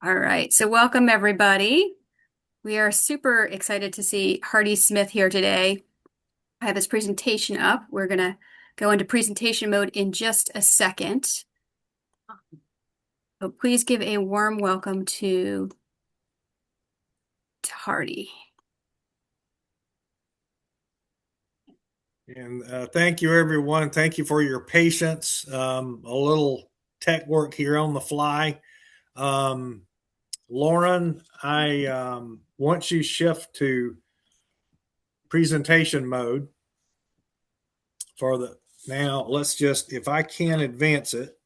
All right, so welcome everybody. We are super excited to see Hardy Smith here today. I have his presentation up. We're going to go into presentation mode in just a second. So please give a warm welcome to Hardy. And thank you, everyone. Thank you for your patience. A little tech work here on the fly. Um, Lauren, I once you shift to presentation mode for the now, let's just if I can advance it,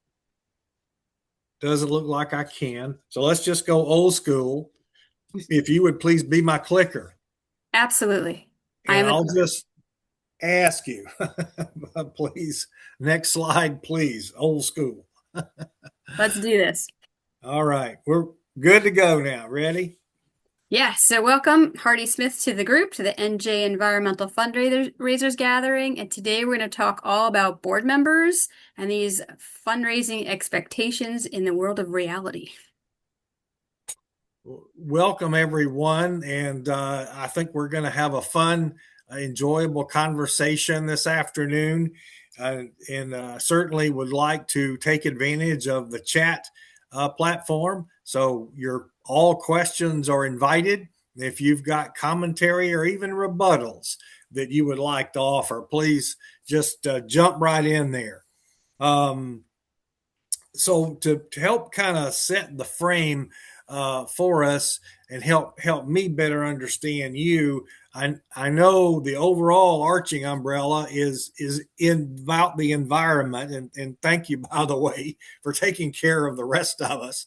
doesn't look like I can. So let's just go old school. If you would please be my clicker, Absolutely. I and am I'll the just ask you, please, next slide, please, old school. Let's do this. All right, we're good to go now. Ready? Yeah, so welcome Hardy Smith to the group, to the NJ Environmental Fundraisers Gathering. And today we're going to talk all about board members and these fundraising expectations in the world of reality. Welcome, everyone. And I think we're going to have a fun, enjoyable conversation this afternoon. And certainly would like to take advantage of the chat platform. So, your all questions are invited. If you've got commentary or even rebuttals that you would like to offer, please just jump right in there. Um, so to help kind of set the frame for us and help me better understand you, I know the overall arching umbrella is in about the environment, and thank you, by the way, for taking care of the rest of us.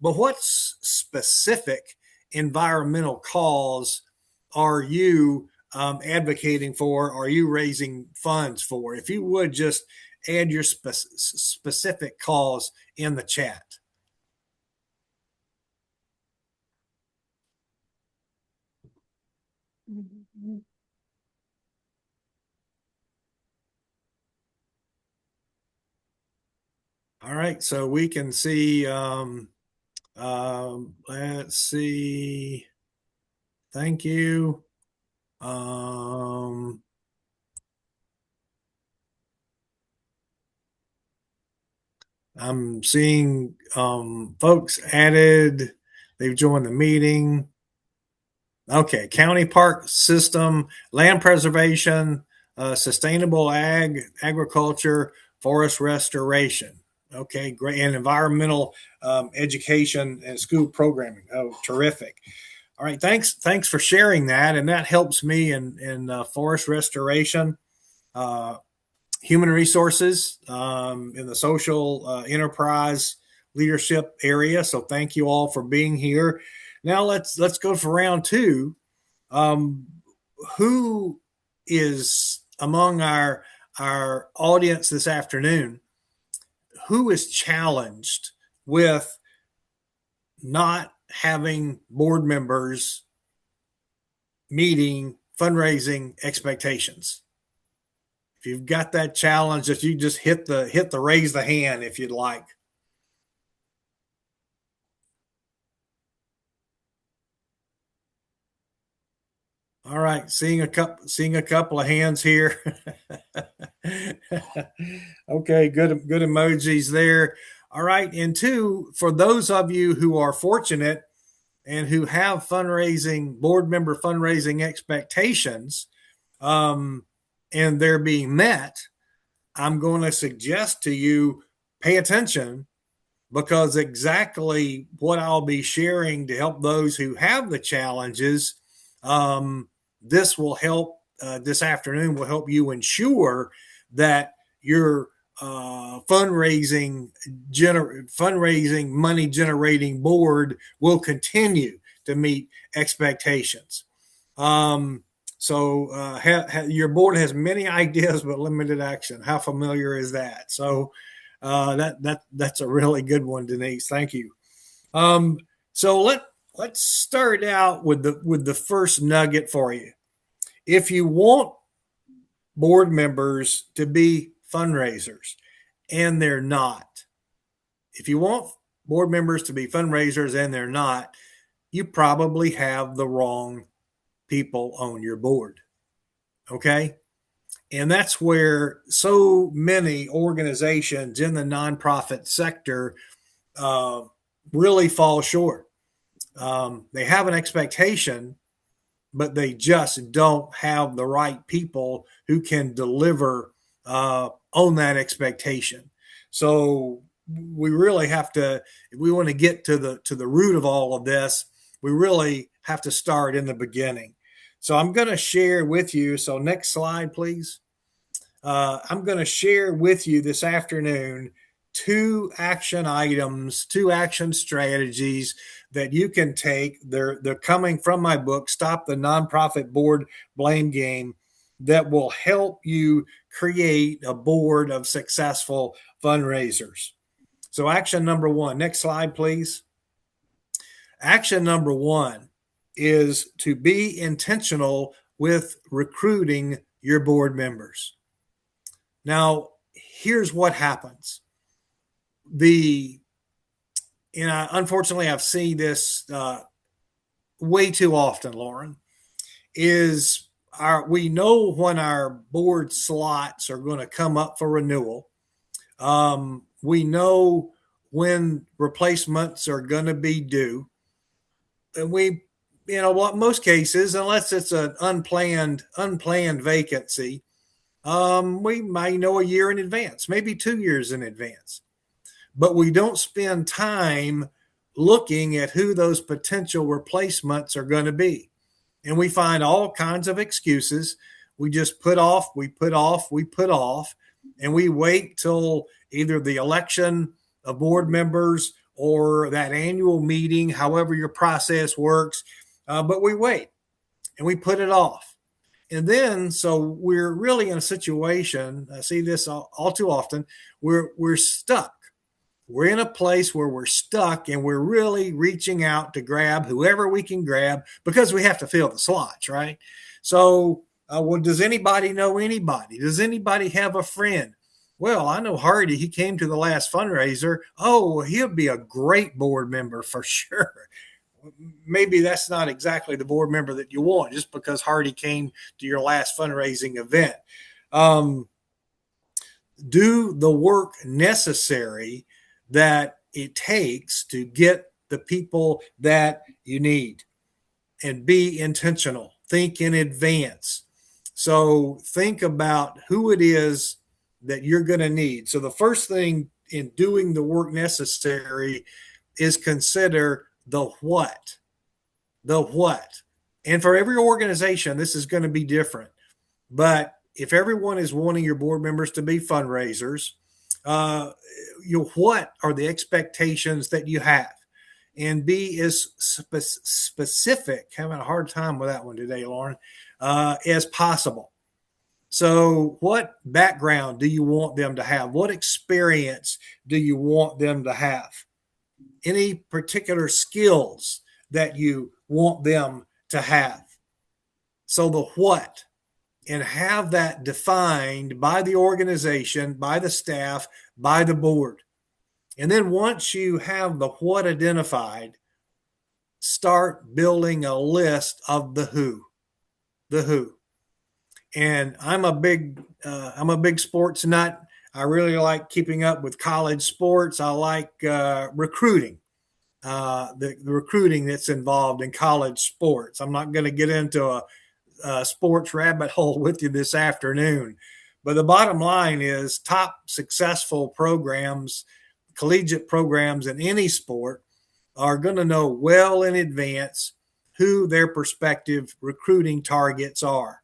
But what specific environmental cause are you advocating for? Are you raising funds for? If you would just add your specific cause in the chat. All right, so we can see. Let's see. Thank you. Um, I'm seeing folks added. They've joined the meeting. Okay, county park system, land preservation, sustainable agriculture, forest restoration. Okay, great, and environmental education and school programming. Oh, terrific! All right, thanks for sharing that, and that helps me in forest restoration, uh, human resources, in the social enterprise leadership area. So thank you all for being here. Now let's go for round two. Um, who is among our audience this afternoon? Who is challenged with not having board members meeting fundraising expectations? If you've got that challenge, if you just hit the raise the hand if you'd like. All right, seeing a couple of hands here. Okay, good emojis there. All right, and two, for those of you who are fortunate and who have board member fundraising expectations, um, and they're being met, I'm going to suggest to you pay attention, because exactly what I'll be sharing to help those who have the challenges, um, this will help. This afternoon will help you ensure that your fundraising money generating board will continue to meet expectations. Um, your board has many ideas but limited action. How familiar is that? So that's a really good one, Denise. Thank you. Um, so let's start out with the first nugget for you. If you want board members to be fundraisers, and they're not, if you want board members to be fundraisers and they're not, you probably have the wrong people on your board. Okay. And that's where so many organizations in the nonprofit sector uh, really fall short. They have an expectation, but they just don't have the right people who can deliver on that expectation. So we really have to, if we want to get to the root of all of this, we really have to start in the beginning. So I'm going to share with you. So next slide, please. I'm going to share with you this afternoon two action items, two action strategies that you can take. They're coming from my book, Stop the Nonprofit Board Blame Game, that will help you create a board of successful fundraisers. So, action number one, next slide, please. Action number one is to be intentional with recruiting your board members. Now, here's what happens. Unfortunately, I've seen this way too often, Lauren, is we know when our board slots are going to come up for renewal. We know when replacements are going to be due. And most cases, unless it's an unplanned vacancy, we might know a year in advance, maybe 2 years in advance. But we don't spend time looking at who those potential replacements are going to be. And we find all kinds of excuses. We just put off, and we wait till either the election of board members or that annual meeting, however your process works. But we wait and we put it off. And then, so we're really in a situation, I see this all too often, we're stuck. We're in a place where we're stuck and we're really reaching out to grab whoever we can grab because we have to fill the slots, right? So, well, does anybody know anybody? Does anybody have a friend? Well, I know Hardy. He came to the last fundraiser. Oh, well, he'll be a great board member for sure. Maybe that's not exactly the board member that you want just because Hardy came to your last fundraising event. Do the work necessary that it takes to get the people that you need and be intentional. Think in advance. So think about who it is that you're going to need. So the first thing in doing the work necessary is consider the what. The what. And for every organization, this is going to be different. But if everyone is wanting your board members to be fundraisers, what are the expectations that you have? And be as specific, having a hard time with that one today, Lauren, as possible. So what background do you want them to have? What experience do you want them to have? Any particular skills that you want them to have? So the what, and have that defined by the organization, by the staff, by the board. And then once you have the what identified, start building a list of the who. The who. And I'm a big sports nut. I really like keeping up with college sports. I like recruiting, the recruiting that's involved in college sports. I'm not going to get into a sports rabbit hole with you this afternoon, but the bottom line is top successful programs, collegiate programs in any sport, are going to know well in advance who their prospective recruiting targets are.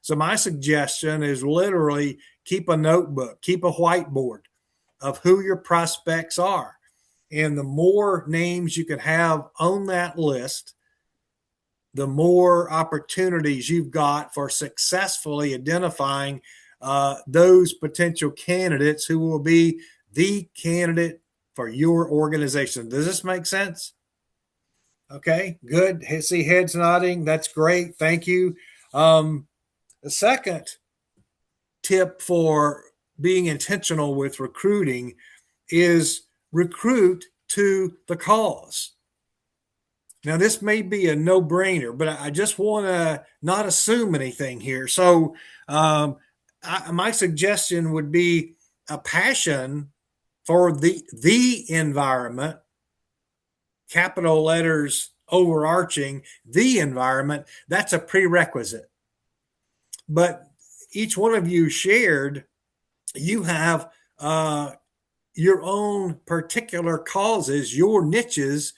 So my suggestion is literally keep a notebook, keep a whiteboard of who your prospects are. And the more names you can have on that list, the more opportunities you've got for successfully identifying those potential candidates who will be the candidate for your organization. Does this make sense? Okay, good. See heads nodding. That's great. Thank you. The second tip for being intentional with recruiting is recruit to the cause. Now, this may be a no-brainer, but I just want to not assume anything here. So, my suggestion would be a passion for the environment, capital letters overarching, the environment. That's a prerequisite. But each one of you shared, you have your own particular causes, your niches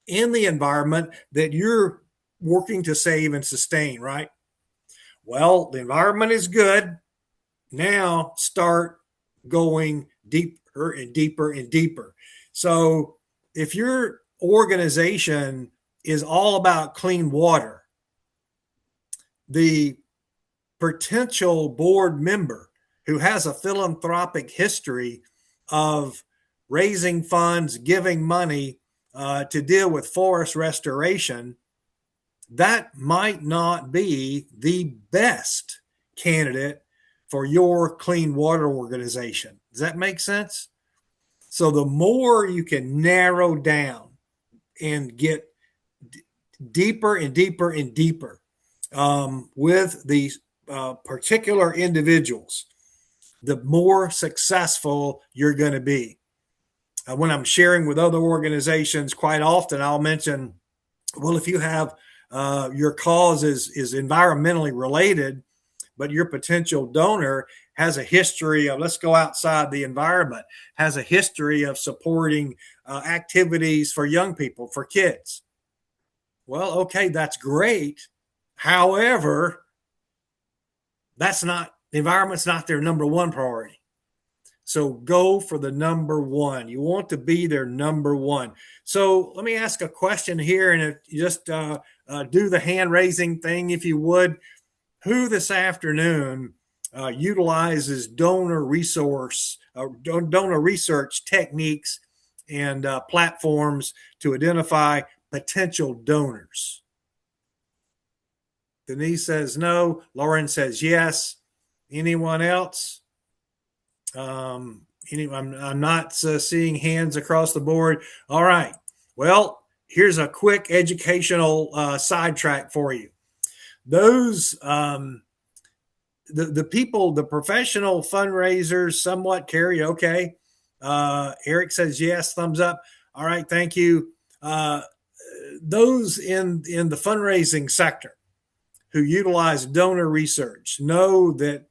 in the environment that you're working to save and sustain, right? Well, the environment is good. Now start going deeper and deeper and deeper. So if your organization is all about clean water, the potential board member who has a philanthropic history of raising funds, giving money to deal with forest restoration, that might not be the best candidate for your clean water organization. Does that make sense? So the more you can narrow down and get deeper and deeper and deeper with these particular individuals, the more successful you're going to be. When I'm sharing with other organizations, quite often I'll mention, well, if you have your cause is environmentally related, but your potential donor has a history of, let's go outside the environment, has a history of supporting activities for young people, for kids. Well, okay, that's great. However, that's not, the environment's not their number one priority. So go for the number one. You want to be their number one. So let me ask a question here, and if you just do the hand raising thing, if you would. Who this afternoon utilizes donor research techniques and platforms to identify potential donors? Denise says no. Lauren says yes. Anyone else? I'm not seeing hands across the board. All right. Well, here's a quick educational sidetrack for you. Those the people, the professional fundraisers, somewhat karaoke. Eric says yes, thumbs up. All right, thank you. Those in the fundraising sector who utilize donor research know that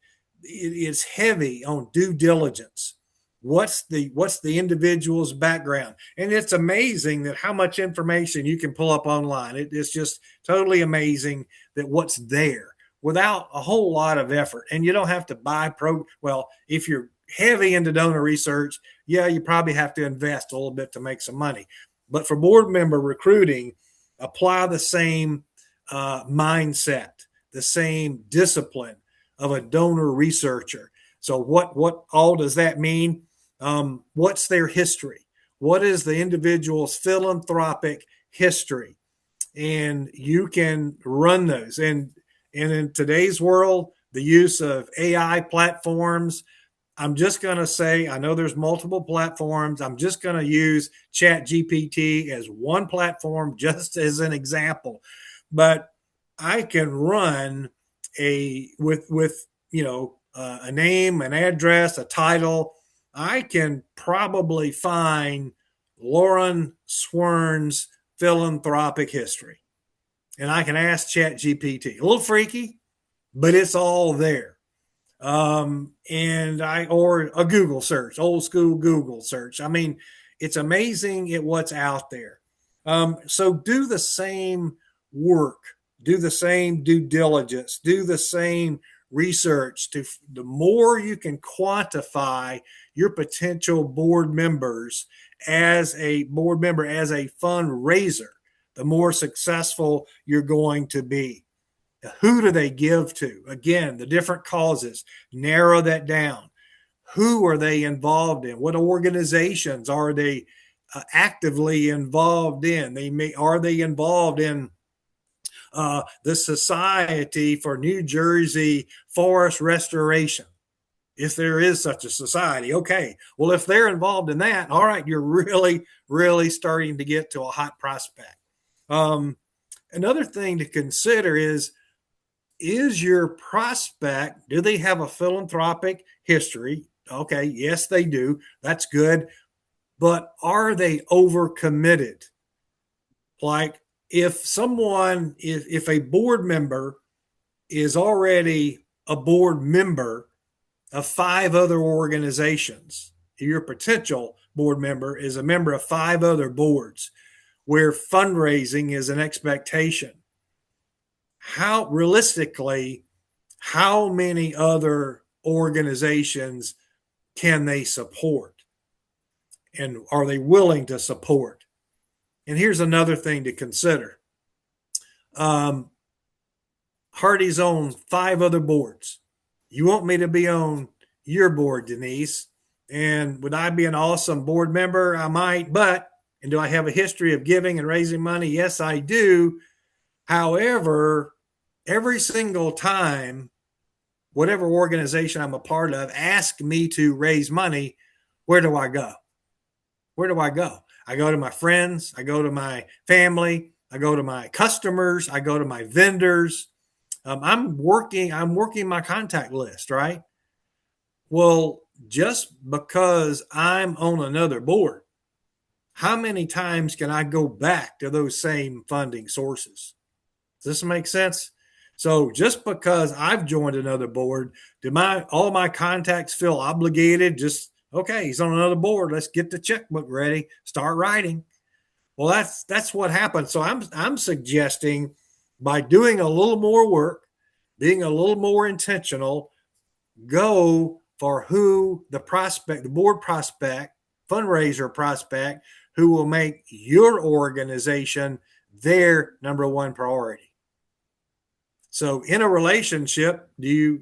it is heavy on due diligence. What's the individual's background? And it's amazing that how much information you can pull up online. It's just totally amazing that what's there without a whole lot of effort. And you don't have to buy well, if you're heavy into donor research, yeah, you probably have to invest a little bit to make some money. But for board member recruiting, apply the same mindset, the same discipline of a donor researcher. So what all does that mean? What's their history? What is the individual's philanthropic history? And you can run those. And in today's world, the use of AI platforms, I'm just going to say, I know there's multiple platforms. I'm just going to use ChatGPT as one platform, just as an example. But I can run with a name, an address, a title. I can probably find Lauren Swern's philanthropic history. And I can ask ChatGPT. A little freaky, but it's all there. Or a Google search, old school Google search. I mean, it's amazing at what's out there. So do the same work, do the same due diligence, do the same research. The more you can quantify your potential board members as a board member, as a fundraiser, the more successful you're going to be. Who do they give to? Again, the different causes, narrow that down. Who are they involved in? What organizations are they actively involved in? Are they involved in the Society for New Jersey Forest Restoration? if there is such a society. Okay, well, if they're involved in that, all right, you're really, really starting to get to a hot prospect. Um, Another thing to consider is your prospect, do they have a philanthropic history? Okay, yes, they do. That's good. But are they overcommitted? Like if a board member is already a board member of 5 other organizations, your potential board member is a member of 5 other boards where fundraising is an expectation. How realistically, how many other organizations can they support? And are they willing to support? And here's another thing to consider. Um, Hardy's on 5 other boards. You want me to be on your board, Denise? And would I be an awesome board member? I might, but, and do I have a history of giving and raising money? Yes, I do. However, every single time, whatever organization I'm a part of ask me to raise money, where do I go? Where do I go? I go to my friends, I go to my family, I go to my customers, I go to my vendors. I'm working my contact list, right? Well, just because I'm on another board, how many times can I go back to those same funding sources? Does this make sense? So just because I've joined another board, do my all my contacts feel obligated? Just okay, he's on another board. Let's get the checkbook ready. Start writing. Well, that's what happens. So I'm suggesting by doing a little more work, being a little more intentional, go for who the prospect, the board prospect, fundraiser prospect, who will make your organization their number one priority. So in a relationship, do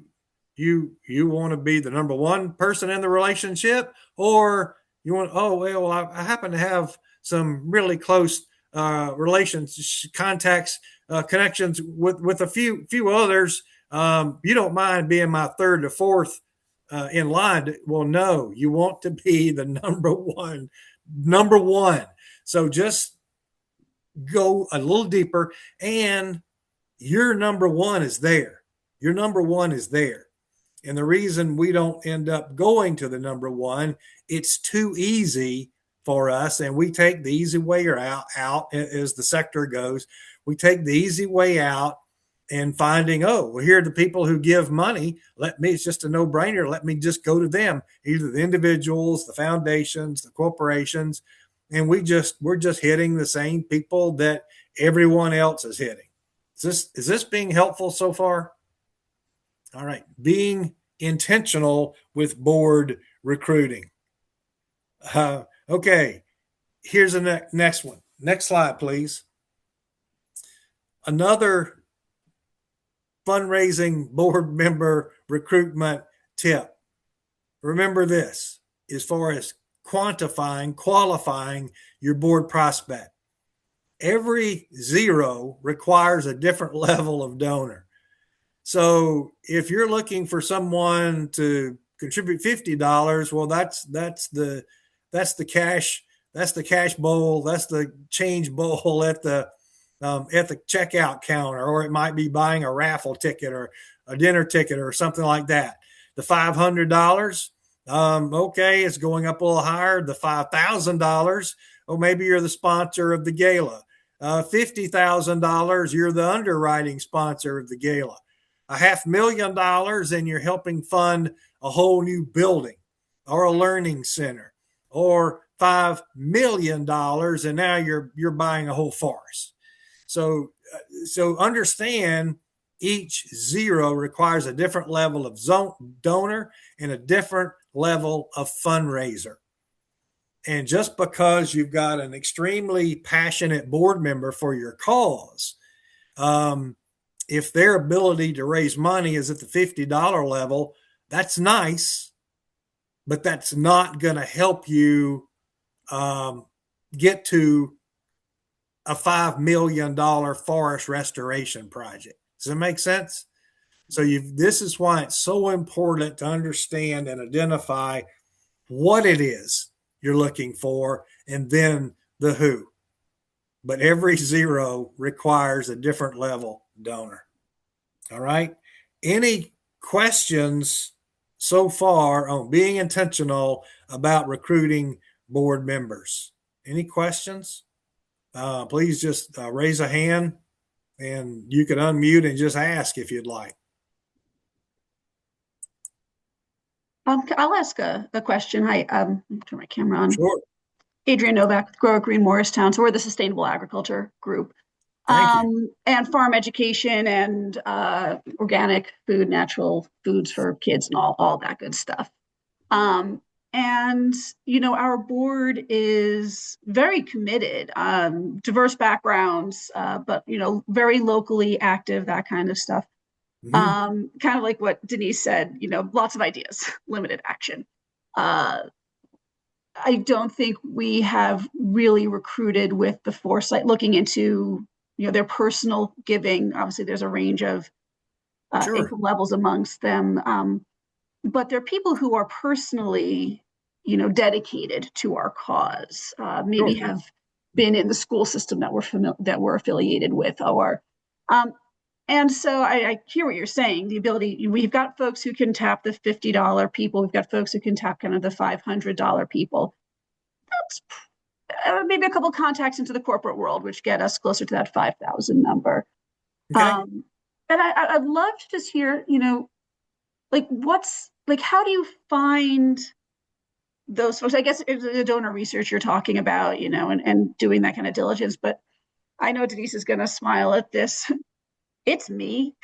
you want to be the number one person in the relationship, or you want, oh well, I happen to have some really close relations, contacts, connections with a few others. You don't mind being my third or fourth in line? Well, no, you want to be the number one. So just go a little deeper, and your number one is there. Your number one is there. And the reason we don't end up going to the number one, it's too easy for us, and we take the easy way out as the sector goes. We take the easy way out and finding, oh, well, here are the people who give money. It's just a no-brainer. Let me just go to them, either the individuals, the foundations, the corporations, and we're just hitting the same people that everyone else is hitting. Is this being helpful so far? All right. Being intentional with board recruiting. Okay. Here's the next one. Next slide, please. Another fundraising board member recruitment tip. Remember this as far as qualifying your board prospect. Every zero requires a different level of donor. So if you're looking for someone to contribute $50, well, that's the cash bowl, that's the change bowl at the checkout counter, or it might be buying a raffle ticket or a dinner ticket or something like that. The $500, okay, it's going up a little higher. The $5,000, oh, maybe you're the sponsor of the gala. $50,000, you're the underwriting sponsor of the gala. $500,000 and you're helping fund a whole new building or a learning center, or $5 million and now you're buying a whole forest. So understand each zero requires a different level of donor and a different level of fundraiser. And just because you've got an extremely passionate board member for your cause, if their ability to raise money is at the $50 level, that's nice, but that's not going to help you get to a $5 million forest restoration project. Does that make sense? So this is why it's so important to understand and identify what it is you're looking for and then the who. But every zero requires a different level donor. All right. Any questions so far on being intentional about recruiting board members? Any questions? Please just raise a hand and you can unmute and just ask if you'd like. I'll ask a question. Turn my camera on. Sure. Adrienne Novak with Grow Green Morristown. So we're the Sustainable Agriculture Group. Thank you. And farm education and organic food, natural foods for kids and all that good stuff. And, our board is very committed, diverse backgrounds, but, very locally active, that kind of stuff. Kind of like what Denise said, lots of ideas, limited action. I don't think we have really recruited with the foresight looking into, their personal giving. Obviously, there's a range of income levels amongst them. But they're people who are personally, dedicated to our cause, maybe have been in the school system that we're affiliated with, or and so I hear what you're saying. The ability, we've got folks who can tap the $50 people. We've got folks who can tap kind of the $500 people. That's maybe a couple of contacts into the corporate world, which get us closer to that 5,000 number. Okay. And I'd love to just hear, how do you find those folks? I guess it's the donor research you're talking about, and doing that kind of diligence. But I know Denise is going to smile at this. It's me.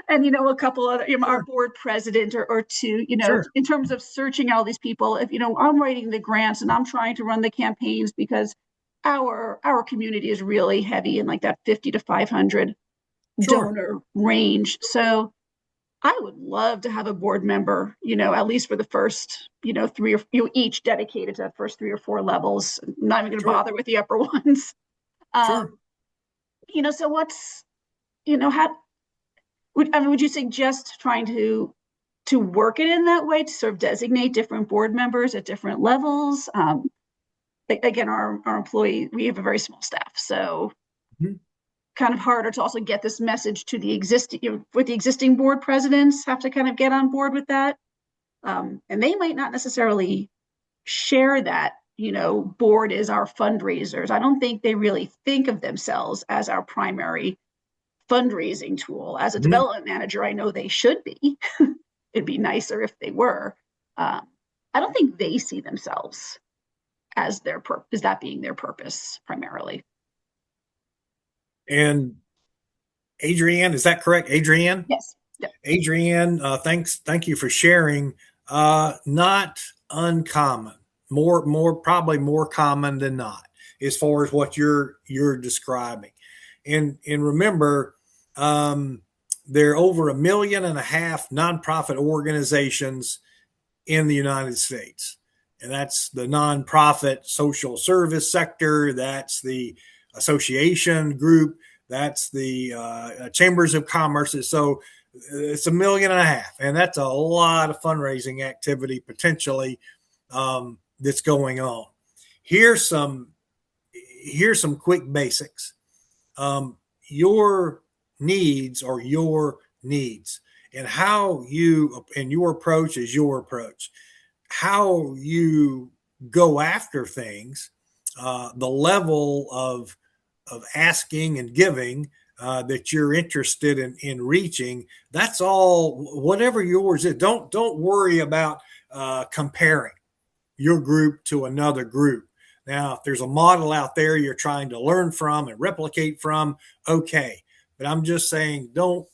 And, a couple other, our board president or two, in terms of searching all these people, if, I'm writing the grants and I'm trying to run the campaigns because our community is really heavy in like that 50 to 500 donor range. So I would love to have a board member, at least for the first, three or each dedicated to that first 3 or 4 levels. I'm not even going to bother with the upper ones. So what's, how would you suggest trying to work it in that way to sort of designate different board members at different levels? Again, our employee, we have a very small staff, so kind of harder to also get this message to the existing, with the existing board presidents have to kind of get on board with that. And they might not necessarily share that, board is our fundraisers. I don't think they really think of themselves as our primary fundraising tool. As a development manager, I know they should be. It'd be nicer if they were. I don't think they see themselves as their as that being their purpose primarily. And Adrienne, is that correct? Adrienne? Yes. Yep. Adrienne, thank you for sharing. Not uncommon, probably more common than not, as far as what you're describing. And remember, there are over 1.5 million nonprofit organizations in the United States. And that's the nonprofit social service sector. That's the association group. That's the chambers of commerce. So it's 1.5 million. And that's a lot of fundraising activity potentially that's going on. Here's some quick basics. Your needs are your needs, and your approach is your approach. How you go after things, the level of asking and giving that you're interested in reaching, that's all, whatever yours is. Don't worry about comparing your group to another group. Now, if there's a model out there you're trying to learn from and replicate from, okay. But I'm just saying, don't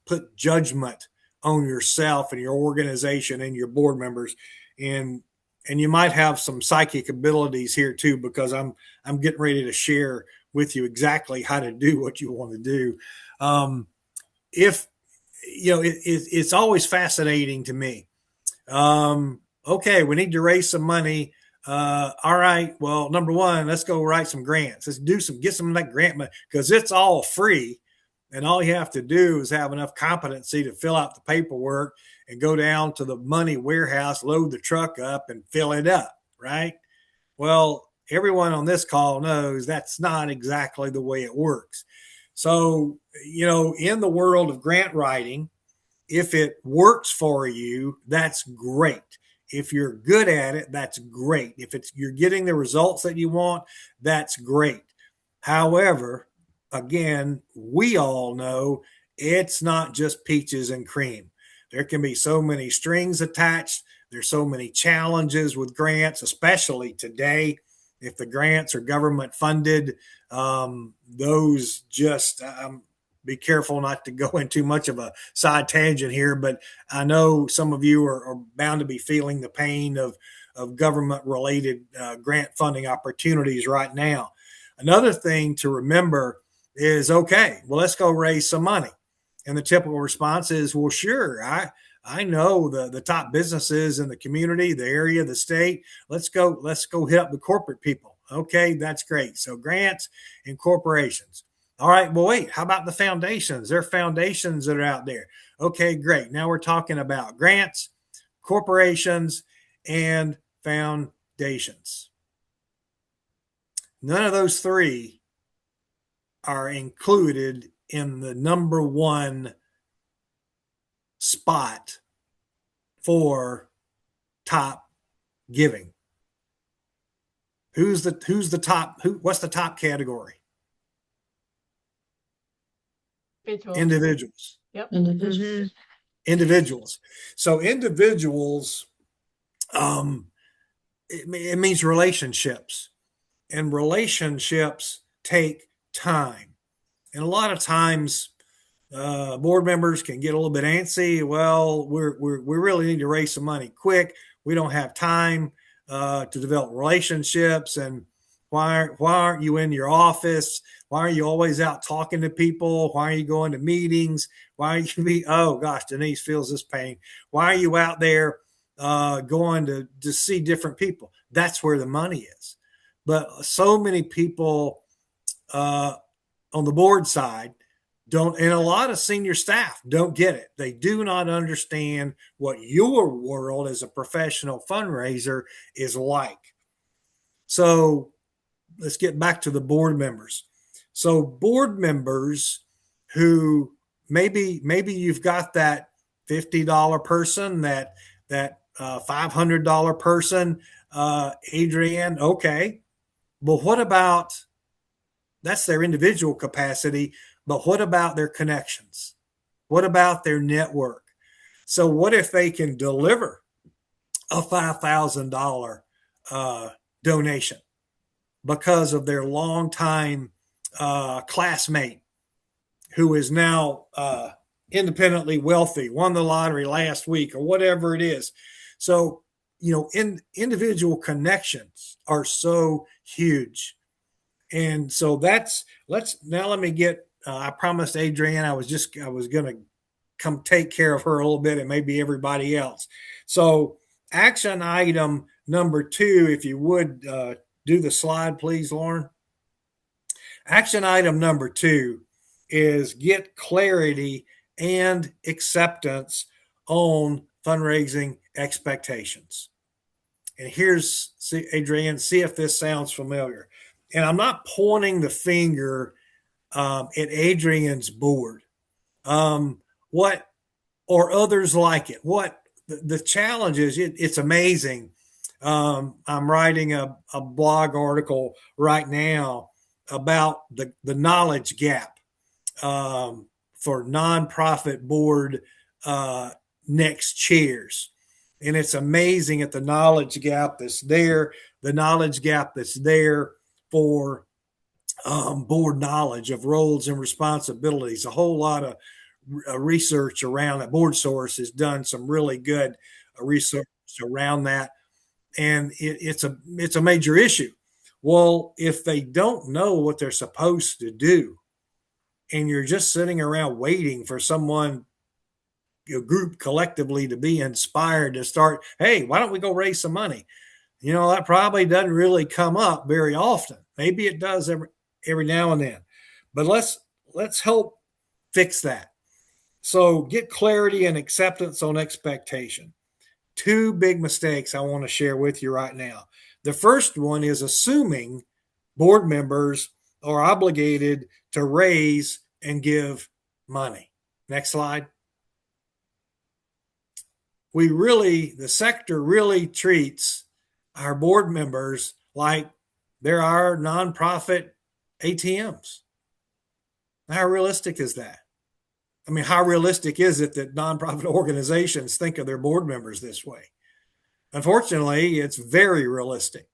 put judgment on yourself and your organization and your board members. And you might have some psychic abilities here too, because I'm getting ready to share with you exactly how to do what you want to do. It's always fascinating to me. Okay, we need to raise some money. All right. Well, number one, let's go write some grants. Let's get some of that grant money because it's all free. And all you have to do is have enough competency to fill out the paperwork and go down to the money warehouse, load the truck up, and fill it up, right? Well, everyone on this call knows that's not exactly the way it works. So, in the world of grant writing, if it works for you, that's great. If you're good at it, that's great. If you're getting the results that you want, that's great. However, again, we all know it's not just peaches and cream. There can be so many strings attached. There's so many challenges with grants, especially today. If the grants are government funded, those just be careful not to go into much of a side tangent here, but I know some of you are bound to be feeling the pain of government related grant funding opportunities right now. Another thing to remember is, okay, well, let's go raise some money. And the typical response is, well, sure, I know the top businesses in the community, the area, the state. Let's go hit up the corporate people. Okay, that's great. So grants and corporations. All right, well, wait, how about the foundations? There are foundations that are out there. Okay, great. Now we're talking about grants, corporations, and foundations. None of those three are included in the number one spot for top giving. What's the top category? Individuals. Yep. Individuals. So individuals, it means relationships, and relationships take time. And a lot of times, board members can get a little bit antsy. Well, we really need to raise some money quick. We don't have time to develop relationships. And why aren't you in your office? Why are you always out talking to people? Why are you going to meetings? Why are you oh gosh, Denise feels this pain. Why are you out there going to see different people? That's where the money is. But so many people on the board side don't, and a lot of senior staff don't get it. They do not understand what your world as a professional fundraiser is like. So let's get back to the board members. So board members who maybe you've got that $50 person, that $500 person, Adrienne, okay. But what about, that's their individual capacity, but what about their connections? What about their network? So what if they can deliver a $5,000 donation because of their longtime classmate who is now independently wealthy, won the lottery last week, or whatever it is? So, individual connections are so huge. And so let me get, I promised Adrienne I was going to come take care of her a little bit, and maybe everybody else. So action item number 2, if you would do the slide, please, Lauren. Action item number 2 is get clarity and acceptance on fundraising expectations. And Adrienne, see if this sounds familiar. And I'm not pointing the finger at Adrienne's board. What, or others like it. What the challenge is, it's amazing. I'm writing a blog article right now about the knowledge gap for nonprofit board next chairs. And it's amazing at the knowledge gap that's there, for board knowledge of roles and responsibilities. A whole lot of research around that. Board Source has done some really good research around that. And it's a major issue. Well, if they don't know what they're supposed to do, and you're just sitting around waiting for someone, your group collectively, to be inspired to start, hey, why don't we go raise some money? That probably doesn't really come up very often. Maybe it does every now and then. But let's help fix that. So get clarity and acceptance on expectation. Two big mistakes I want to share with you right now. The first one is assuming board members are obligated to raise and give money. Next slide. The sector really treats our board members like they're our nonprofit ATMs. How realistic is that? I mean, how realistic is it that nonprofit organizations think of their board members this way? Unfortunately, it's very realistic.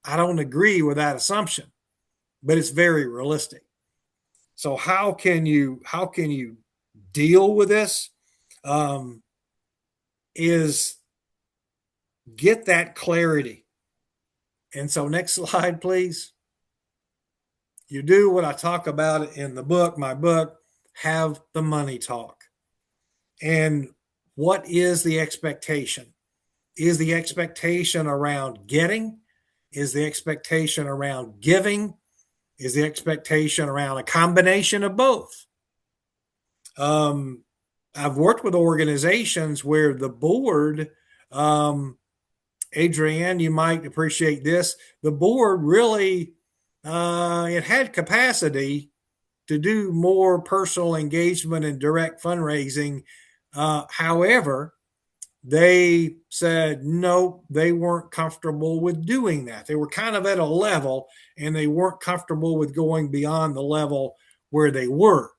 I don't agree with that assumption, but it's very realistic. So how can you deal with this? Is get that clarity. And so next slide, please. You do what I talk about in the book, my book, Have the Money Talk. And what is the expectation? Is the expectation around getting? Is the expectation around giving? Is the expectation around a combination of both? I've worked with organizations where the board, Adrienne, you might appreciate this. The board really, it had capacity to do more personal engagement and direct fundraising. However, they said no, they weren't comfortable with doing that. They were kind of at a level and they weren't comfortable with going beyond the level where they were.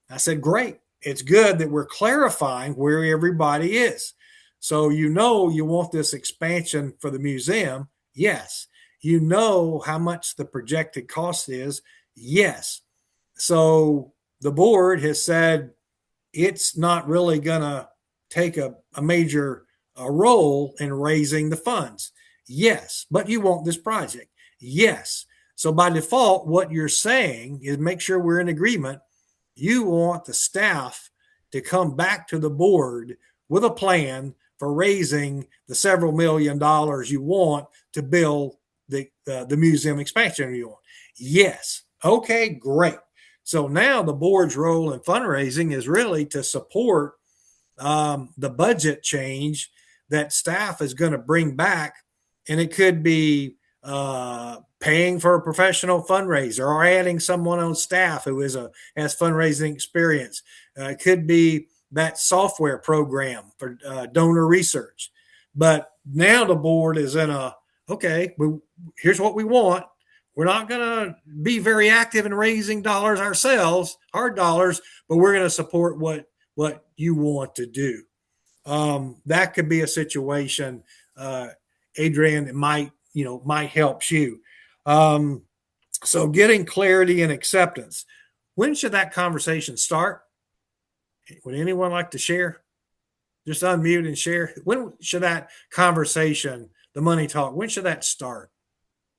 I said, great. It's good that we're clarifying where everybody is. So you want this expansion for the museum. Yes. You know how much the projected cost is. Yes. So the board has said it's not really going to take a major role in raising the funds. Yes. But you want this project. Yes. So by default, what you're saying is make sure we're in agreement. You want the staff to come back to the board with a plan for raising the several $million you want to build the museum expansion you want. Yes. Okay, great. So now the board's role in fundraising is really to support the budget change that staff is going to bring back. And it could be paying for a professional fundraiser or adding someone on staff who has fundraising experience. It could be that software program for donor research. But now the board is in here's what we want. We're not going to be very active in raising dollars ourselves, hard dollars, but we're going to support what you want to do. That could be a situation, Adrienne, that might help you. So getting clarity and acceptance. When should that conversation start? Would anyone like to share? Just unmute and share. When should that conversation, the money talk, when should that start?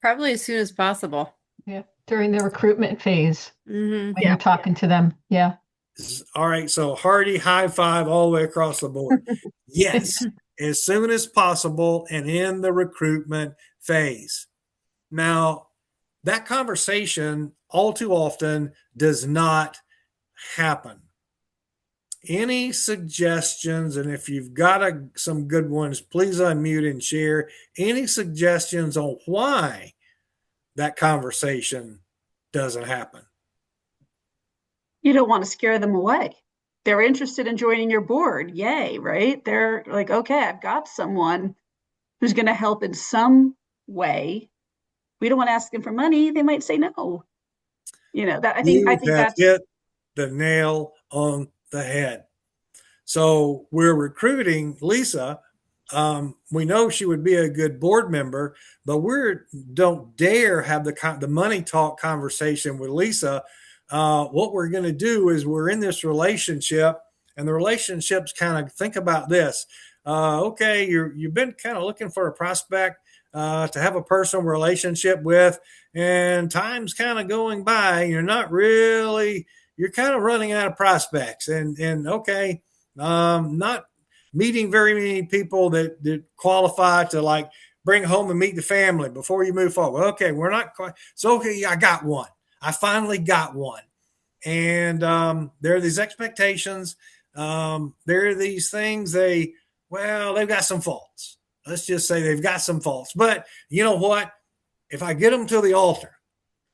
Probably as soon as possible. Yeah, during the recruitment phase, Mm-hmm. when you're talking to them. Yeah. All right. So hearty high five all the way across the board. Yes, as soon as possible and in the recruitment phase. Now, that conversation all too often does not happen. Any suggestions, and if you've got some good ones, please unmute and share. Any suggestions on why that conversation doesn't happen? You don't want to scare them away. They're interested in joining your board. Yay, right? They're like, okay, I've got someone who's going to help in some way. We don't want to ask them for money. They might say no. I think that's hit the nail on the head. So we're recruiting Lisa. We know she would be a good board member, but we don't dare have the money talk conversation with Lisa. What we're going to do is we're in this relationship, and the relationship's kind of, think about this. Okay, you've been kind of looking for a prospect to have a personal relationship with, and time's kind of going by. You're kind of running out of prospects, and okay, not meeting very many people that qualify to bring home and meet the family before you move forward. Okay, we're not quite. So okay, I got one. I finally got one. And there are these expectations. There are these things they've got some faults. Let's just say they've got some faults. But you know what? If I get them to the altar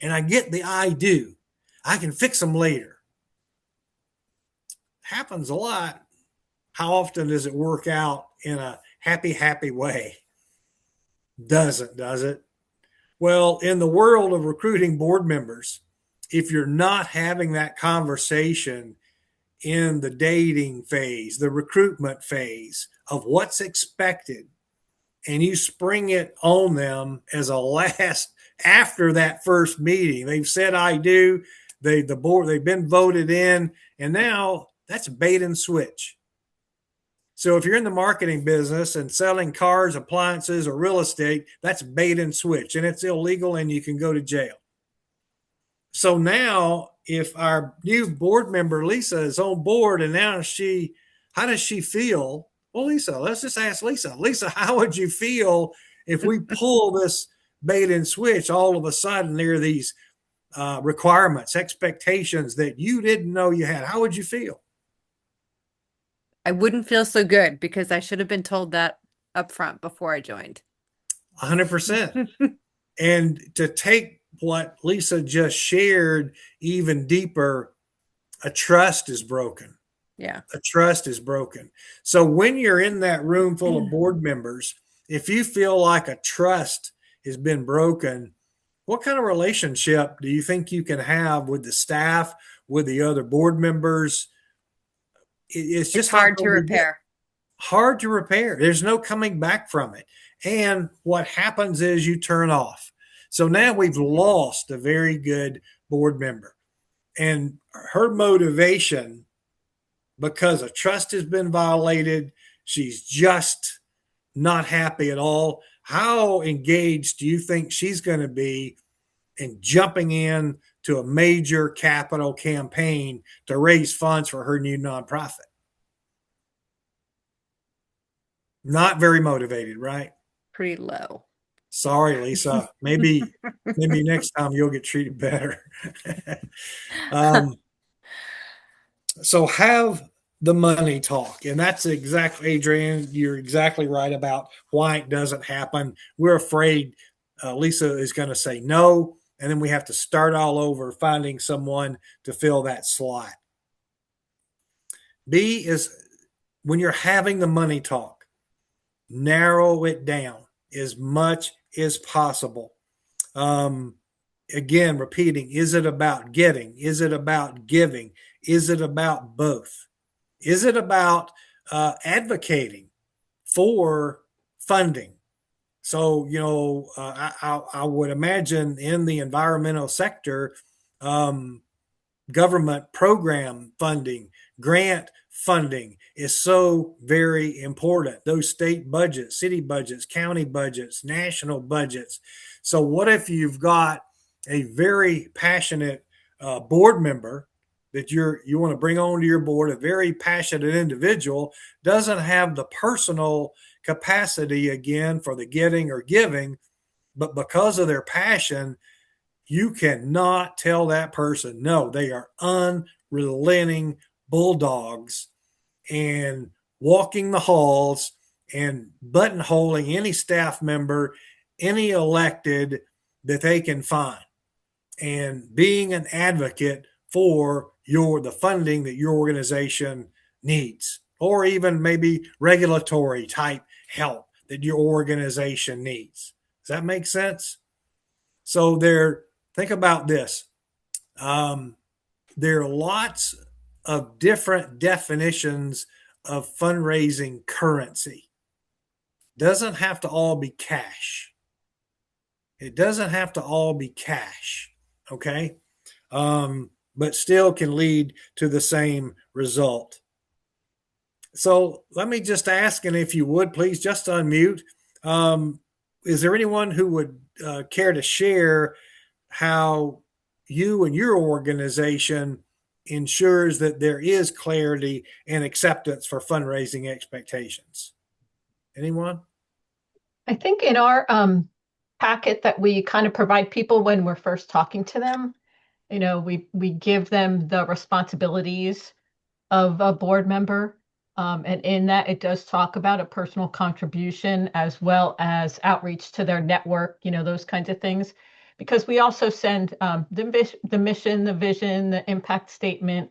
and I get the I do, I can fix them later. Happens a lot. How often does it work out in a happy way? Doesn't, does it? Well, in the world of recruiting board members, if you're not having that conversation in the dating phase, the recruitment phase of what's expected, and you spring it on them as a last after that first meeting, they've said I do, they've been voted in, and now that's bait and switch. So if you're in the marketing business and selling cars, appliances, or real estate, that's bait and switch, and it's illegal and you can go to jail. So now if our new board member, Lisa, is on board and now how does she feel? Well, Lisa, let's just ask Lisa. Lisa, how would you feel if we pull this bait and switch all of a sudden there are these requirements, expectations that you didn't know you had? How would you feel? I wouldn't feel so good because I should have been told that up front before I joined. 100%. And to take what Lisa just shared even deeper, a trust is broken. Yeah. A trust is broken. So when you're in that room full of board members, if you feel like a trust has been broken, what kind of relationship do you think you can have with the staff, with the other board members? It's just hard to repair. Hard to repair. There's no coming back from it. And what happens is you turn off. So now we've lost a very good board member. And her motivation, because a trust has been violated, she's just not happy at all. How engaged do you think she's going to be in jumping in to a major capital campaign to raise funds for her new nonprofit? Not very motivated, right? Pretty low. Sorry, Lisa. Maybe next time you'll get treated better. So have the money talk. And that's exactly, Adrian, you're exactly right about why it doesn't happen. We're afraid Lisa is going to say no, and then we have to start all over finding someone to fill that slot. B is when you're having the money talk, narrow it down as much as possible. Again, repeating, is it about getting? Is it about giving? Is it about both? Is it about advocating for funding? So, I would imagine in the environmental sector, government program funding, grant funding is so very important. Those state budgets, city budgets, county budgets, national budgets. So what if you've got a very passionate board member that you want to bring onto your board, a very passionate individual, doesn't have the personal capacity again for the getting or giving, but because of their passion, you cannot tell that person no. They are unrelenting bulldogs and walking the halls and buttonholing any staff member, any elected that they can find, and being an advocate for the funding that your organization needs, or even maybe regulatory type help that your organization needs. Does that make sense? So think about this. There are lots of different definitions of fundraising currency. Doesn't have to all be cash. It doesn't have to all be cash, okay? But still can lead to the same result. So let me just ask, and if you would, please just unmute. Is there anyone who would care to share how you and your organization ensures that there is clarity and acceptance for fundraising expectations? Anyone? I think in our packet that we kind of provide people when we're first talking to them, We give them the responsibilities of a board member. And in that, it does talk about a personal contribution as well as outreach to their network, those kinds of things. Because we also send the mission, the vision, the impact statement,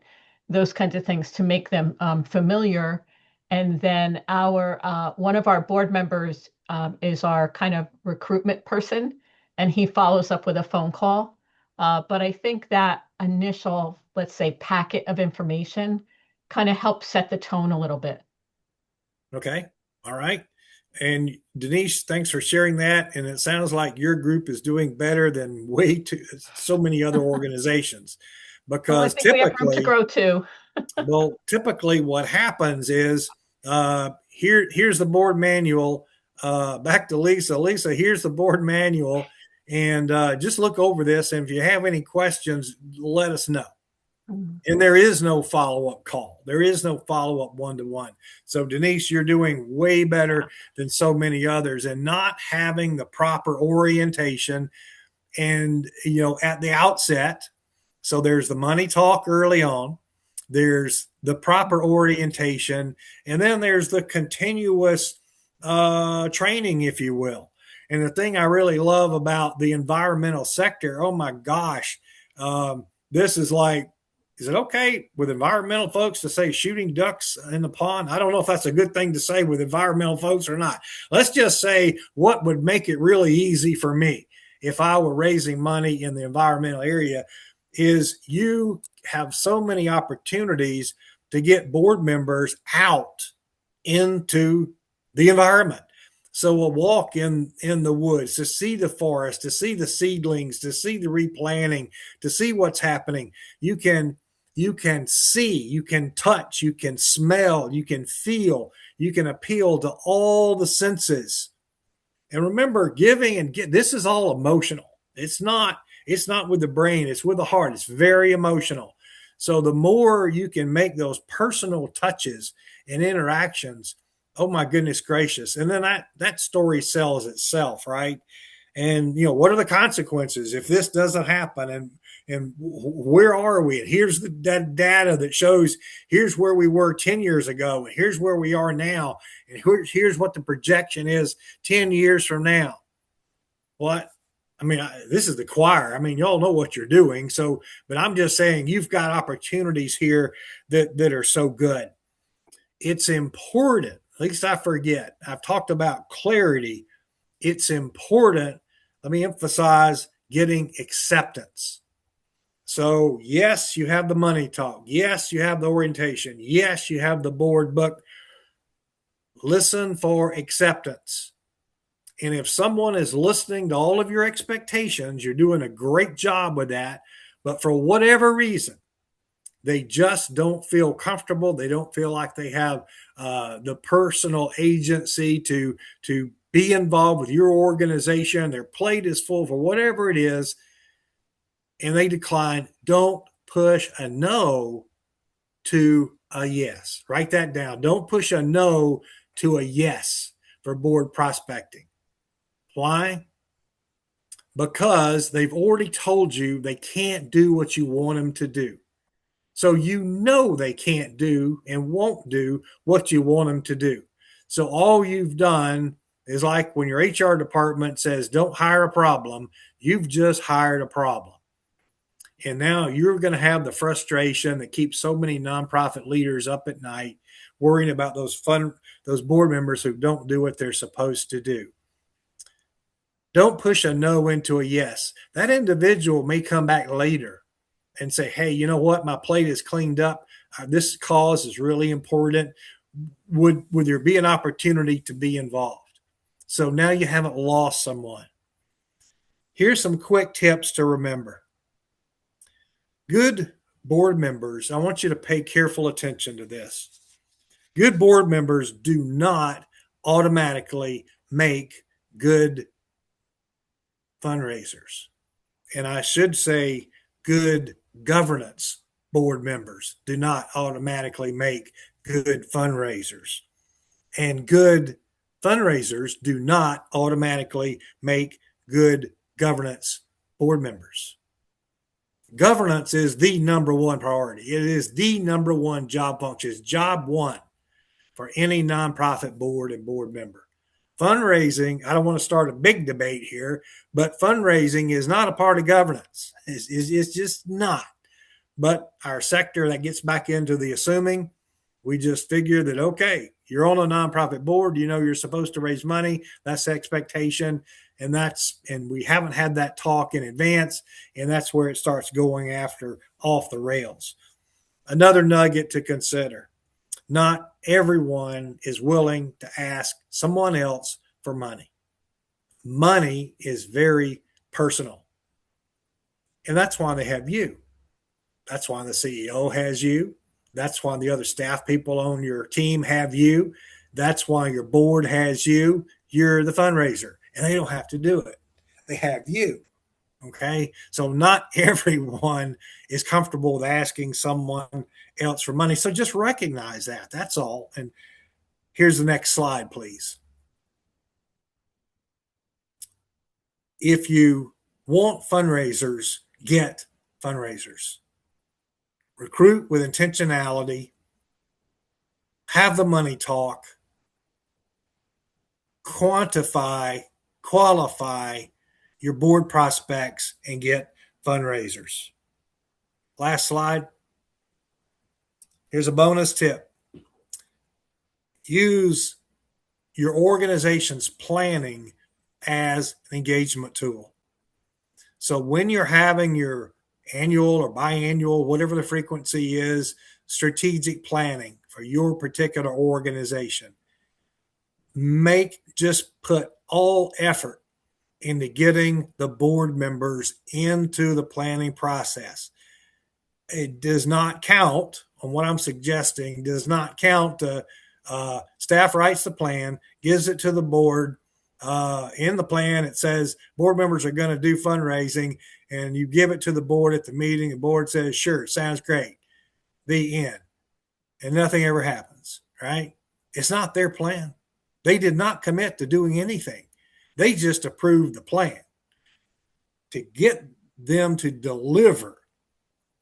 those kinds of things to make them familiar. And then one of our board members is our kind of recruitment person, and he follows up with a phone call. But I think that initial, let's say, packet of information kind of helps set the tone a little bit. Okay. All right. And Denise, thanks for sharing that. And it sounds like your group is doing better than so many other organizations, Well, I because think we have room to typically, grow too. typically what happens is here's the board manual. Back to Lisa. Lisa, here's the board manual, and just look over this. And if you have any questions, let us know. And there is no follow-up call. There is no follow-up one-to-one. So Denise, you're doing way better than so many others, and not having the proper orientation and, at the outset. So there's the money talk early on. There's the proper orientation, and then there's the continuous training, if you will. And the thing I really love about the environmental sector, oh my gosh, this is like, is it okay with environmental folks to say shooting ducks in the pond? I don't know if that's a good thing to say with environmental folks or not. Let's just say what would make it really easy for me if I were raising money in the environmental area is you have so many opportunities to get board members out into the environment. So a walk in the woods, to see the forest, to see the seedlings, to see the replanting, to see what's happening. You can see, you can touch, you can smell, you can feel, you can appeal to all the senses. And remember, giving and this is all emotional. It's not with the brain, it's with the heart. It's very emotional. So the more you can make those personal touches and interactions, oh my goodness gracious. And then that story sells itself, right? And what are the consequences if this doesn't happen? And where are we? And here's that data that shows here's where we were 10 years ago, and here's where we are now, and here's what the projection is 10 years from now. What? This is the choir. Y'all know what you're doing. So, but I'm just saying you've got opportunities here that are so good. It's important. At least I forget. I've talked about clarity. It's important. Let me emphasize getting acceptance. So, yes, you have the money talk. Yes, you have the orientation. Yes, you have the board book. Listen for acceptance. And if someone is listening to all of your expectations, you're doing a great job with that. But for whatever reason, they just don't feel comfortable. They don't feel like they have the personal agency to be involved with your organization. Their plate is full for whatever it is, and they decline. Don't push a no to a yes. Write that down. Don't push a no to a yes for board prospecting. Why? Because they've already told you they can't do what you want them to do. So they can't do and won't do what you want them to do. So all you've done is like when your HR department says, don't hire a problem, you've just hired a problem. And now you're going to have the frustration that keeps so many nonprofit leaders up at night worrying about those board members who don't do what they're supposed to do. Don't push a no into a yes. That individual may come back later and say, hey, you know what? My plate is cleaned up. This cause is really important. Would there be an opportunity to be involved? So now you haven't lost someone. Here's some quick tips to remember. Good board members, I want you to pay careful attention to this. Good board members do not automatically make good fundraisers. And I should say good governance board members do not automatically make good fundraisers. And good fundraisers do not automatically make good governance board members. Governance is the number one priority. It is the number one job function. It's job one for any nonprofit board and board member. Fundraising, I don't want to start a big debate here, but fundraising is not a part of governance. It's just not. But our sector, that gets back into the assuming, we just figure that, okay, you're on a nonprofit board, you know you're supposed to raise money. That's the expectation. And we haven't had that talk in advance, and that's where it starts going after off the rails. Another nugget to consider: not everyone is willing to ask someone else for money. Money is very personal. And that's why they have you. That's why the CEO has you. That's why the other staff people on your team have you. That's why your board has you. You're the fundraiser, and they don't have to do it. They have you. Okay. So not everyone is comfortable with asking someone else for money. So just recognize that. That's all. And here's the next slide, please. If you want fundraisers, get fundraisers. Recruit with intentionality. Have the money talk. Quantify, qualify your board prospects, and get fundraisers. Last slide. Here's a bonus tip. Use your organization's planning as an engagement tool. So when you're having your annual or biannual, whatever the frequency is, strategic planning for your particular organization, just put all effort into getting the board members into the planning process. It does not count on what I'm suggesting, does not count. Staff writes the plan, gives it to the board. In the plan, it says board members are going to do fundraising, and you give it to the board at the meeting. The board says, sure, sounds great. The end. And nothing ever happens, right? It's not their plan. They did not commit to doing anything. They just approved the plan. To get them to deliver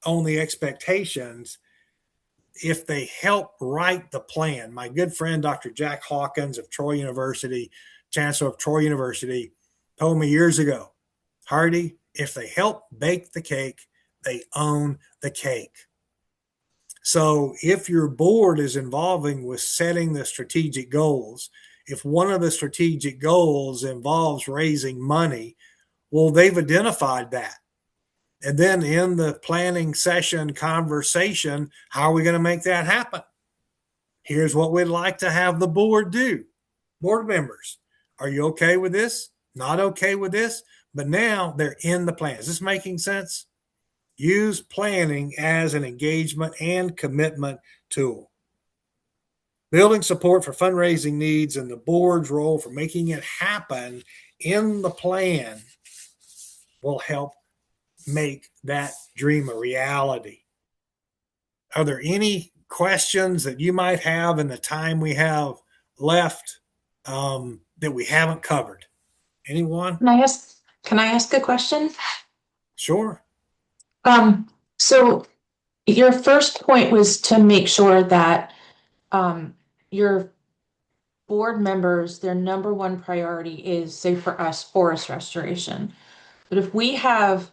on the expectations, if they help write the plan, my good friend, Dr. Jack Hawkins of Troy University, Chancellor of Troy University, told me years ago, Hardy, if they help bake the cake, they own the cake. So if your board is involving with setting the strategic goals, if one of the strategic goals involves raising money, well, they've identified that. And then in the planning session conversation, how are we going to make that happen? Here's what we'd like to have the board do. Board members, are you okay with this? Not okay with this? But now they're in the plan. Is this making sense? Use planning as an engagement and commitment tool. Building support for fundraising needs and the board's role for making it happen in the plan will help make that dream a reality. Are there any questions that you might have in the time we have left that we haven't covered? Anyone? Can I ask a question? Sure. So your first point was to make sure that your board members, their number one priority is, say for us, forest restoration. But if we have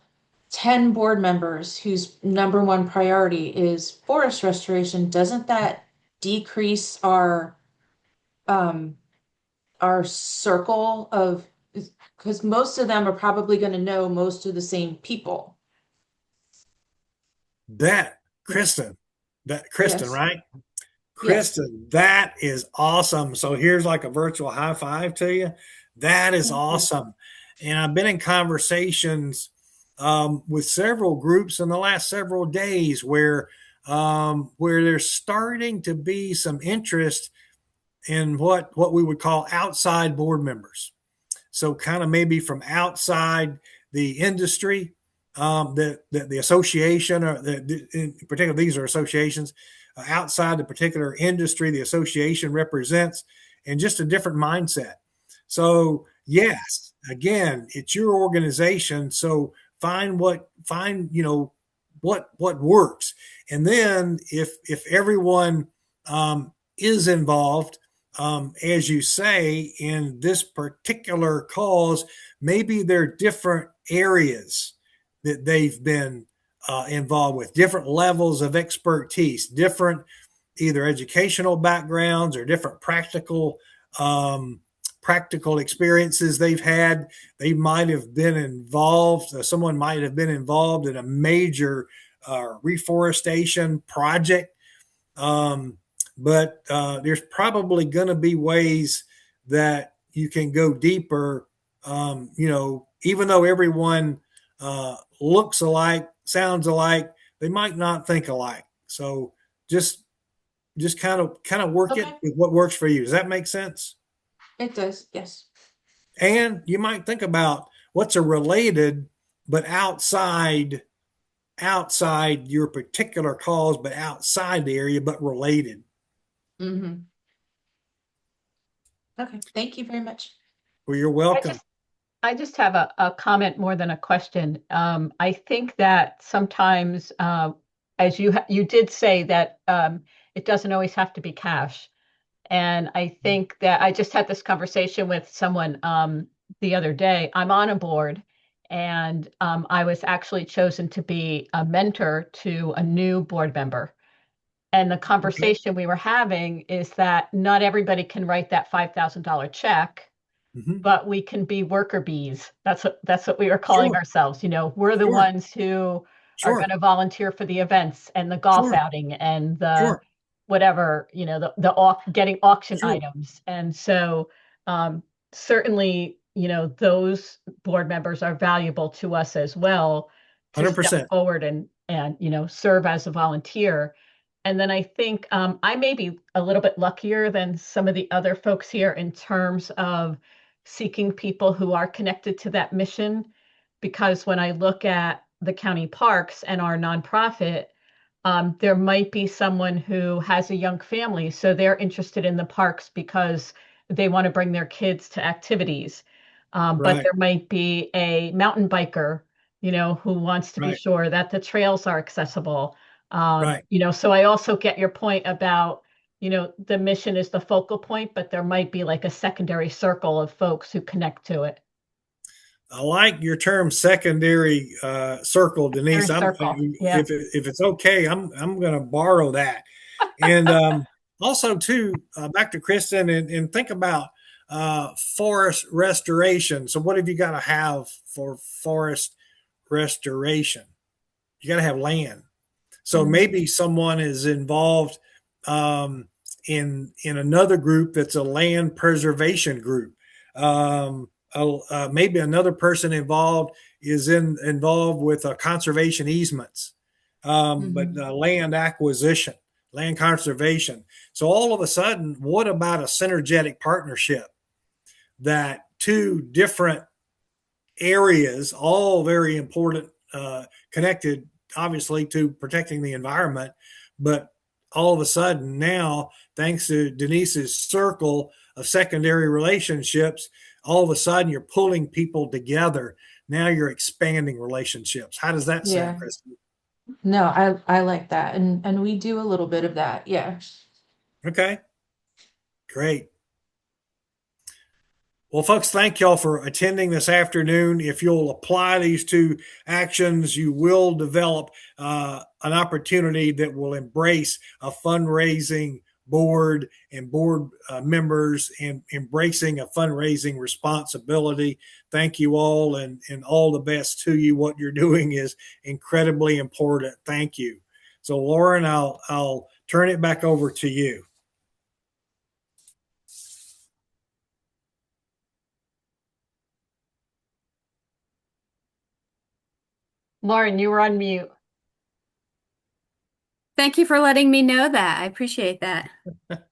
10 board members whose number one priority is forest restoration, doesn't that decrease our circle of, because most of them are probably going to know most of the same people. Kristen, Yes. right? Yes. Kristen, that is awesome. So here's like a virtual high five to you. That is awesome. And I've been in conversations with several groups in the last several days where there's starting to be some interest in what we would call outside board members. So kind of maybe from outside the industry, the association, or in particular, these are associations outside the particular industry the association represents, and just a different mindset. So yes, again, it's your organization. So find what works. And then if everyone is involved, as you say, in this particular cause, maybe there are different areas that they've been involved with, different levels of expertise, different either educational backgrounds or different um, practical experiences they've had. They might have been involved. Someone might have been involved in a major reforestation project. But there's probably going to be ways that you can go deeper. Even though everyone looks alike, sounds alike, they might not think alike. So just kind of work it Okay, with what works for you. Does that make sense? it does, yes. And you might think about what's a related but outside your particular cause, but outside the area, but related. Mm-hmm. Okay, thank you very much. Well, you're I welcome. just I just have a comment more than a question. I think that sometimes, as you did say that it doesn't always have to be cash. And I think that I just had this conversation with someone the other day. I'm on a board, and I was actually chosen to be a mentor to a new board member. And the Okay. conversation we were having is that not everybody can write that $5,000 check, Mm-hmm. but we can be worker bees. That's what we were calling Sure. ourselves. We're the Sure. ones who are going Sure. to volunteer for the events and the golf Sure. outing and the Sure. whatever, getting auction Sure. items. And so certainly, those board members are valuable to us as well to step 100%. forward and serve as a volunteer. And then I think I may be a little bit luckier than some of the other folks here in terms of seeking people who are connected to that mission. Because when I look at the county parks and our nonprofit, there might be someone who has a young family, so they're interested in the parks because they want to bring their kids to activities. But Right. there might be a mountain biker, who wants to be Right. sure that the trails are accessible. Right. So I also get your point about, the mission is the focal point, but there might be like a secondary circle of folks who connect to it. I like your term secondary circle, Denise. Secondary circle. Yeah. If it's okay, I'm going to borrow that. And also, too, back to Kristen, and think about forest restoration. So, what have you got to have for forest restoration? You got to have land. So Mhm. maybe someone is involved um, in another group that's a land preservation group. Maybe another person involved is involved with conservation easements, but Mhm. land acquisition, land conservation. So all of a sudden, what about a synergetic partnership that two different areas, all very important, connected obviously to protecting the environment, but all of a sudden now, thanks to Denise's circle of secondary relationships, all of a sudden you're pulling people together. Now you're expanding relationships. How does that sound, Yeah. Kristen? No, I like that. And we do a little bit of that. Yeah. Okay, great. Well, folks, thank y'all for attending this afternoon. If you'll apply these two actions, you will develop an opportunity that will embrace a fundraising board and board members and embracing a fundraising responsibility. Thank you all, and all the best to you. What you're doing is incredibly important. Thank you. So, Lauren, I'll turn it back over to you. Lauren, you were on mute. Thank you for letting me know that. I appreciate that.